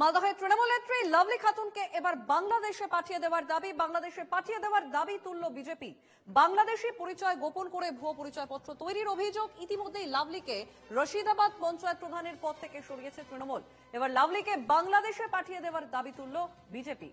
মালদহের তৃণমূল নেত্রী লাভলি খাতুনকে এবার বাংলাদেশে পাঠিয়ে দেওয়ার দাবি তুলল বিজেপি। বাংলাদেশি পরিচয় গোপন করে ভুয়ো পরিচয়পত্র তৈরির অভিযোগ। ইতিমধ্যেই লাভলিকে রশিদাবাদ পঞ্চায়েত প্রধানের পদ থেকে সরিয়েছে তৃণমূল। এবার লাভলিকে বাংলাদেশে পাঠিয়ে দেওয়ার দাবি তুলল বিজেপি।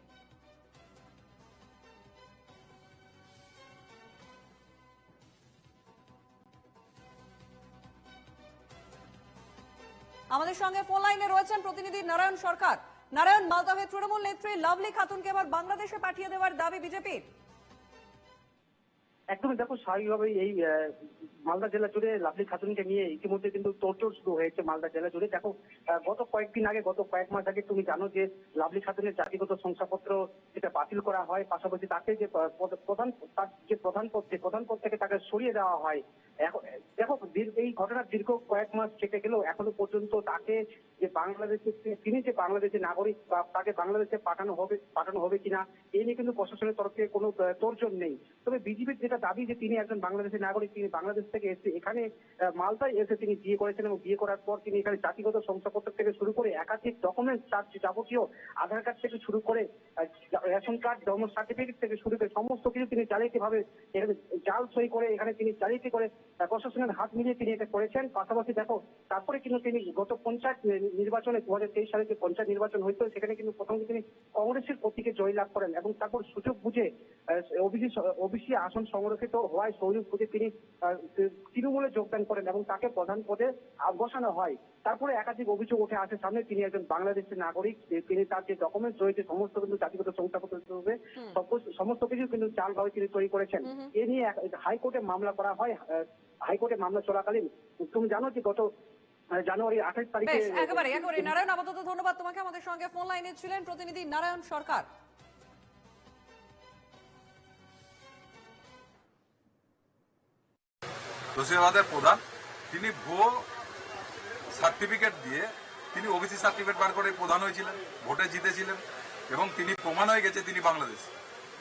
আমাদের সঙ্গে ফোন লাইনে রয়েছেন প্রতিনিধি নারায়ণ সরকার। নারায়ণ, মালদহের তৃণমূল নেত্রী লাভলি খাতুনকে এবার বাংলাদেশে পাঠিয়ে দেওয়ার দাবি বিজেপির। একদমই দেখো, স্বাভাবিকভাবেই এই মালদা জেলা জুড়ে লাভলি খাতুনকে নিয়ে ইতিমধ্যে কিন্তু তোড়জোড় শুরু হয়েছে মালদা জেলা জুড়ে। দেখো, গত কয়েক মাস আগে তুমি জানো যে লাভলি খাতুনের জাতিগত শংসাপত্র যেটা বাতিল করা হয়, পাশাপাশি তাকে যে প্রধান পদ থেকে তাকে সরিয়ে দেওয়া হয়। এখন দেখো, এই ঘটনার দীর্ঘ কয়েক মাস কেটে গেলেও এখনো পর্যন্ত তাকে যে তিনি যে বাংলাদেশের নাগরিক বা তাকে বাংলাদেশে পাঠানো হবে কিনা এই নিয়ে কিন্তু প্রশাসনের তরফ থেকে কোনো তোড়জোড় নেই। তবে বিজেপির যেটা দাবি যে তিনি একজন বাংলাদেশের নাগরিক, তিনি বাংলাদেশ থেকে এসে এখানে মালদায় এসে তিনি বিয়ে করেছেন এবং বিয়ে করার পর তিনি এখানে জাতিগত শংসাপত্র থেকে শুরু করে একাধিক ডকুমেন্টস, যাবতীয় আধার কার্ড থেকে শুরু করে রেশন কার্ড, জন্ম সার্টিফিকেট থেকে শুরু করে সমস্ত কিছু তিনি জালিয়াতিভাবে জাল সই করে এখানে তিনি জালিয়াতি করে প্রশাসনের হাত মিলিয়ে তিনি এটা করেছেন। পাশাপাশি দেখো, তারপরে কিন্তু তিনি গত পঞ্চায়েত নির্বাচনে 2023 সালে যে পঞ্চায়েত নির্বাচন হয়েছিল সেখানে কিন্তু প্রথমে তিনি কংগ্রেসের প্রতীকে জয়লাভ করেন এবং তারপর সুযোগ বুঝে ওবিসি আসন সংরক্ষিত হওয়ায় সুযোগ বুঝে তিনি তৃণমূলে যোগদান করেন এবং তাকে প্রধান পদে বসানো হয়। তারপরে একাধিক অভিযোগ উঠে আসে সামনে, তিনি একজন বাংলাদেশের নাগরিক, তিনি তার যে ডকুমেন্টস রয়েছে সমস্ত কিন্তু জাতিগত শংসাপত্র সমস্ত কিছু কিন্তু জালভাবে তিনি তৈরি করেছেন। এ নিয়ে হাইকোর্টে মামলা করা হয়। হাইকোর্টে মামলা চলাকালীন তুমি জানো যে গত জানুয়ারি 28 তারিখে একেবারে নারায়ণ, আপাতত ধন্যবাদ তোমাকে। আমাদের সঙ্গে ফোন লাইনে ছিলেন প্রতিনিধি নারায়ণ সরকার। রশিদাবাদের প্রধান, তিনি ভুয়ো সার্টিফিকেট দিয়ে তিনি ওবিসি সার্টিফিকেট বার করে প্রধান হয়েছিলেন, ভোটে জিতেছিলেন এবং তিনি প্রমাণ হয়ে গেছে তিনি বাংলাদেশ।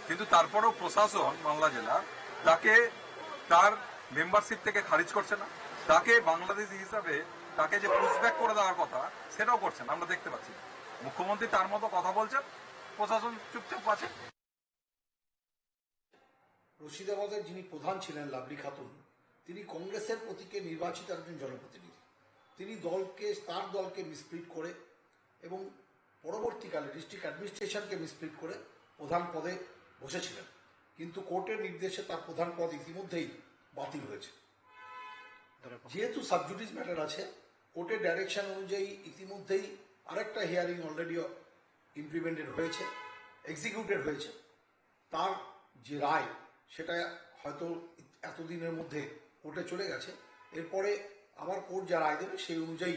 কিন্তু তারপরেও প্রশাসন মালদা জেলা তাকে তার মেম্বারশিপ থেকে খারিজ করছে না, তাকে বাংলাদেশি হিসাবে তাকে যে পুশব্যাক করে দেওয়ার কথা সেটাও করছেন। আমরা দেখতে পাচ্ছি মুখ্যমন্ত্রী তার মতো কথা বলছেন, প্রশাসন চুপচাপ আছে। রশিদাবাদের যিনি প্রধান ছিলেন লাভলি খাতুন, তিনি কংগ্রেসের প্রতীকে নির্বাচিত একজন জনপ্রতিনিধি। তিনি তার দলকে মিসপ্রিট করে এবং পরবর্তীকালে ডিস্ট্রিক্ট অ্যাডমিনিস্ট্রেশনকে মিসপ্রিট করে প্রধান পদে বসেছিলেন, কিন্তু কোর্টের নির্দেশে তার প্রধান পদ ইতিমধ্যেই বাতিল হয়েছে। যেহেতু সাবজুডিস ম্যাটার আছে, কোর্টের ডাইরেকশন অনুযায়ী ইতিমধ্যেই আরেকটা হিয়ারিং অলরেডি ইমপ্লিমেন্টেড হয়েছে, এক্সিকিউটেড হয়েছে। তার যে রায় সেটা হয়তো এতদিনের মধ্যে কোর্টে চলে গেছে। এরপরে আবার কোর্ট যা রায় দেবে সেই অনুযায়ী